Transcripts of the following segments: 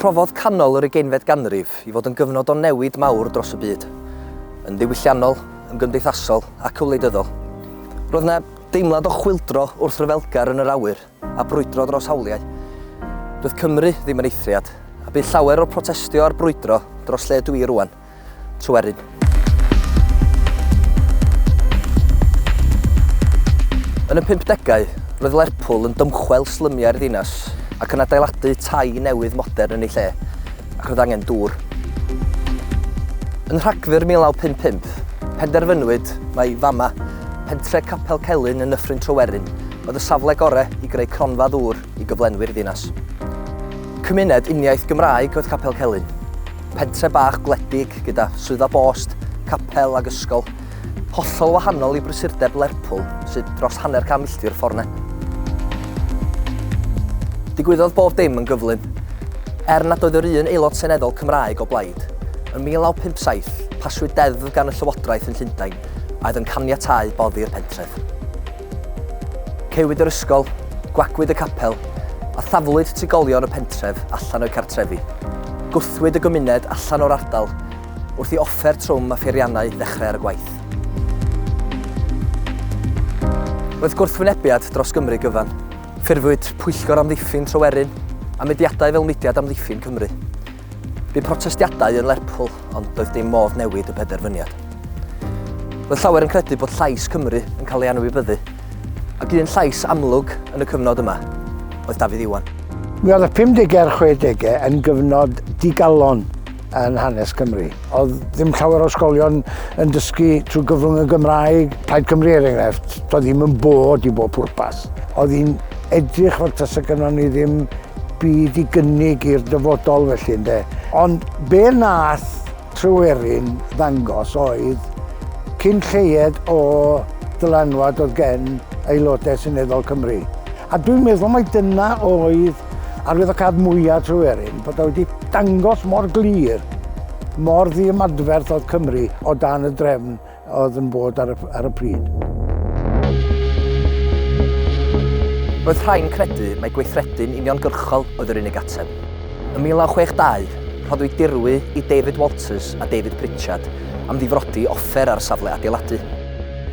Profodd canol yr 20fed ganrif i fod yn gyfnod o newid mawr dros y byd, yn ddiwylliannol, yn gymdeithasol ac wleidyddol. Roedd yna deimlad o chwyldro wrth ryfelgar yn yr awyr a brwydro dros hawliau. Doedd Cymru ddim yn eithriad, a bydd llawer o protestio a'r brwydro dros lle dwi rwan, Tryweryn. Yn y 50au, roedd Lerpwl yn dymchwel slymiau'r ddinas ac yn adeiladu tai newydd modern yn ei lle, ac roedd angen dŵr. Yn Rhagfyr 1955, penderfynwyd mai fama, pentre Capel Celyn yn Nyffryn Tryweryn, oedd y safle gorau i greu cronfa ddŵr i gyflenwi'r ddinas. Cymuned uniaith Gymraeg oedd Capel Celyn, pentre bach gwledig gyda swyddfa bost, capel ac ysgol, hollol wahanol i brysurdeb Lerpwl sydd dros 100 milltir ffordd 'na. Digwyddodd bob dim yn gyflym. Nad oedd yr un aelod seneddol Cymraeg o blaid, yn 1957 paswyd deddf gan y Llywodraeth yn Llundain a oedd yn caniatáu boddi'r pentref. Cewyd yr ysgol, gwagwyd y capel, a thaflwyd trigolion y pentref allan o'i cartrefi. Gwthwyd y gymuned allan o'r ardal wrth i offer trwm a pheiriannau ddechrau ar y gwaith. Roedd gwrthwynebiad dros Gymru gyfan. Ffurfwyd Pwyllgor Amddiffyn Tryweryn a mediadau fel Mudiad Amddiffyn Cymru. Bu protestiadau yn Lerpwl, ond doedd dim modd newid y penderfyniad. Roedd llawer yn credu bod llais Cymru yn cael ei anwybyddu, ac un llais amlwg yn y cyfnod yma oedd Dafydd Iwan. Mi oedd y 50au a'r 60au yn gyfnod digalon yn hanes Cymru. Oedd ddim llawer o ysgolion yn dysgu trwy gyfrwng y Gymraeg. Plaid Cymru er enghraifft, doedd ddim yn bod i bob pwrpas. Oedd hi'n edrych fel tasa gynnon ni ddim byd i gynnig i'r dyfodol felly ynde. Ond be nath Tryweryn ddangos oedd cyn lleied o dylanwad oedd gen aelodau Seneddol Cymru. A dwi'n meddwl mai dyna oedd arwyddocad mwyaf Tryweryn, bod o wedi dangos mor glir, mor ddiymadferth oedd Cymru o dan y drefn oedd yn bod ar y pryd. Roedd rhai'n credu mai gweithredu'n uniongyrchol oedd yr unig ateb. Yn 1962, rhoddwyd dirwy i David Walters a David Pritchard am ddifrodi offer ar safle adeiladu.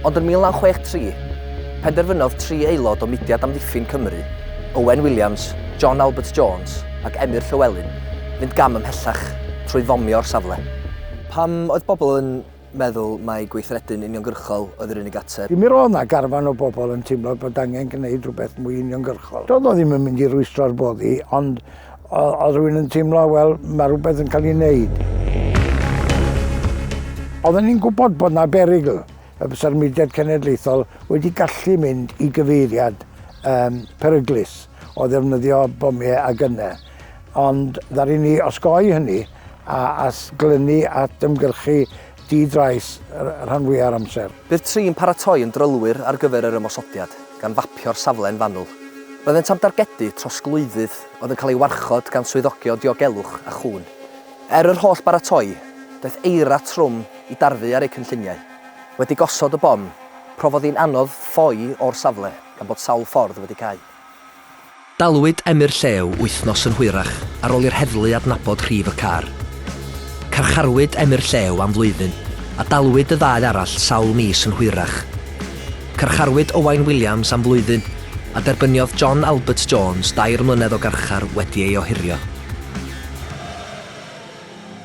Ond yn 1963, penderfynodd 3 aelod o Mudiad Amddiffyn Cymru, Owen Williams, John Albert Jones ac Emyr Llywelyn, fynd gam ymhellach trwy fomio'r safle. Pam oedd bobl yn meddwl mai gweithredu'n uniongyrchol oedd yr unig ateb? Mi roedd yna garfan o bobl yn teimlo bod angen gwneud rhywbeth mwy uniongyrchol. Doedd o ddim yn mynd i rwystro'r boddi, ond oedd rhywun yn teimlo, wel, mae rhywbeth yn cael ei wneud. Oedden ni'n gwybod bod yna berygl y bysa'r Mudiad Cenedlaethol wedi gallu mynd i gyfeiriad peryglus o ddefnyddio bomiau a gynnau. Ond ddaru ni osgoi hynny a sglennu at ymgyrchu di-drais rhan fwyaf o'r amser. Bydd 3 paratoi yn drylwyr ar gyfer yr ymosodiad, gan fapio'r safle'n fanwl. Roeddent am dargedu trosglwyddydd oedd yn cael ei warchod gan swyddogion diogelwch a chŵn. Yr holl baratoi, daeth eira trwm i darfu ar eu cynlluniau. Wedi gosod y bom, profodd hi'n anodd ffoi o'r safle gan bod sawl ffordd wedi cael. Dalwyd Emyr Llew wythnos yn hwyrach ar ôl i'r heddlu adnabod rhif y car. Carcharwyd Emyr Llew am flwyddyn a dalwyd y 2 arall sawl mis yn hwyrach. Carcharwyd Owain Williams am flwyddyn a derbyniodd John Albert Jones 2 mlynedd o garchar wedi ei ohirio.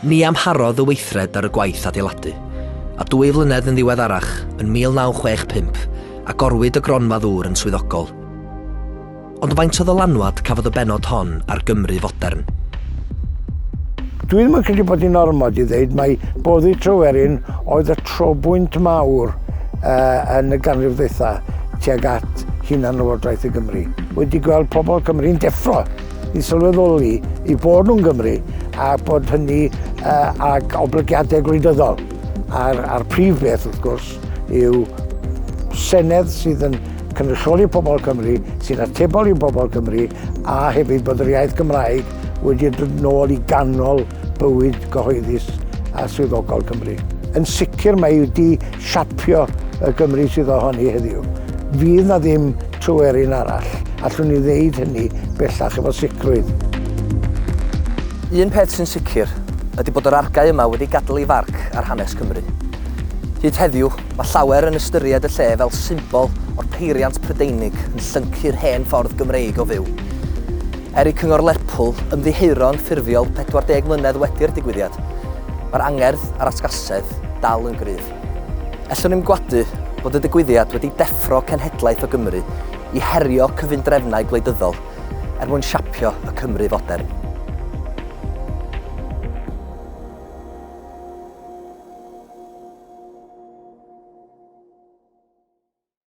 Ni amharodd y weithred ar y gwaith adeiladu, a 2 flynedd yn ddiweddarach yn 1965 a gorwyd y gronfa ddŵr yn swyddogol. Ond faint o ddylanwad cafodd y bennod hon ar Gymru fodern? Dwi ddim yn credu bod hi'n ormod i ddeud mai boddi Tryweryn oedd y trobwynt mawr yn y ganrif ddwytha tuag at hunanlywodraeth y Gymru. Wedi gweld pobl Cymru'n deffro i sylweddoli i bod nhw'n Gymru a bod hynny ag oblygiadau gwleidyddol. A'r prif beth wrth gwrs yw Senedd sydd yn cynrychioli pobl Cymru, sy'n atebol i bobl Cymru a hefyd bod yr iaith Gymraeg wedi dod nôl i ganol bywyd gyhoeddus a swyddogol Cymru. Yn sicr mae wedi siapio y Gymru sydd ohoni heddiw. Fydd na ddim Tryweryn arall. Allwn ni ddeud hynny bellach efo sicrwydd. Un peth sy'n sicr ydy bod yr argau yma wedi gadael ei farc ar hanes Cymru. Hyd heddiw, mae llawer yn ystyried y lle fel symbol o'r peiriant Prydeinig yn llyncu'r hen ffordd Gymreig o fyw. Er i Cyngor Lerpwl ymddiheuro'n ffurfiol 40 mlynedd wedi'r digwyddiad, mae'r angerdd a'r atgasedd dal yn gryf. Ellwn ni'n gwadu bod y digwyddiad wedi deffro cenhedlaeth o Gymru i herio cyfundrefnau gwleidyddol er mwyn siapio y Cymru fodern.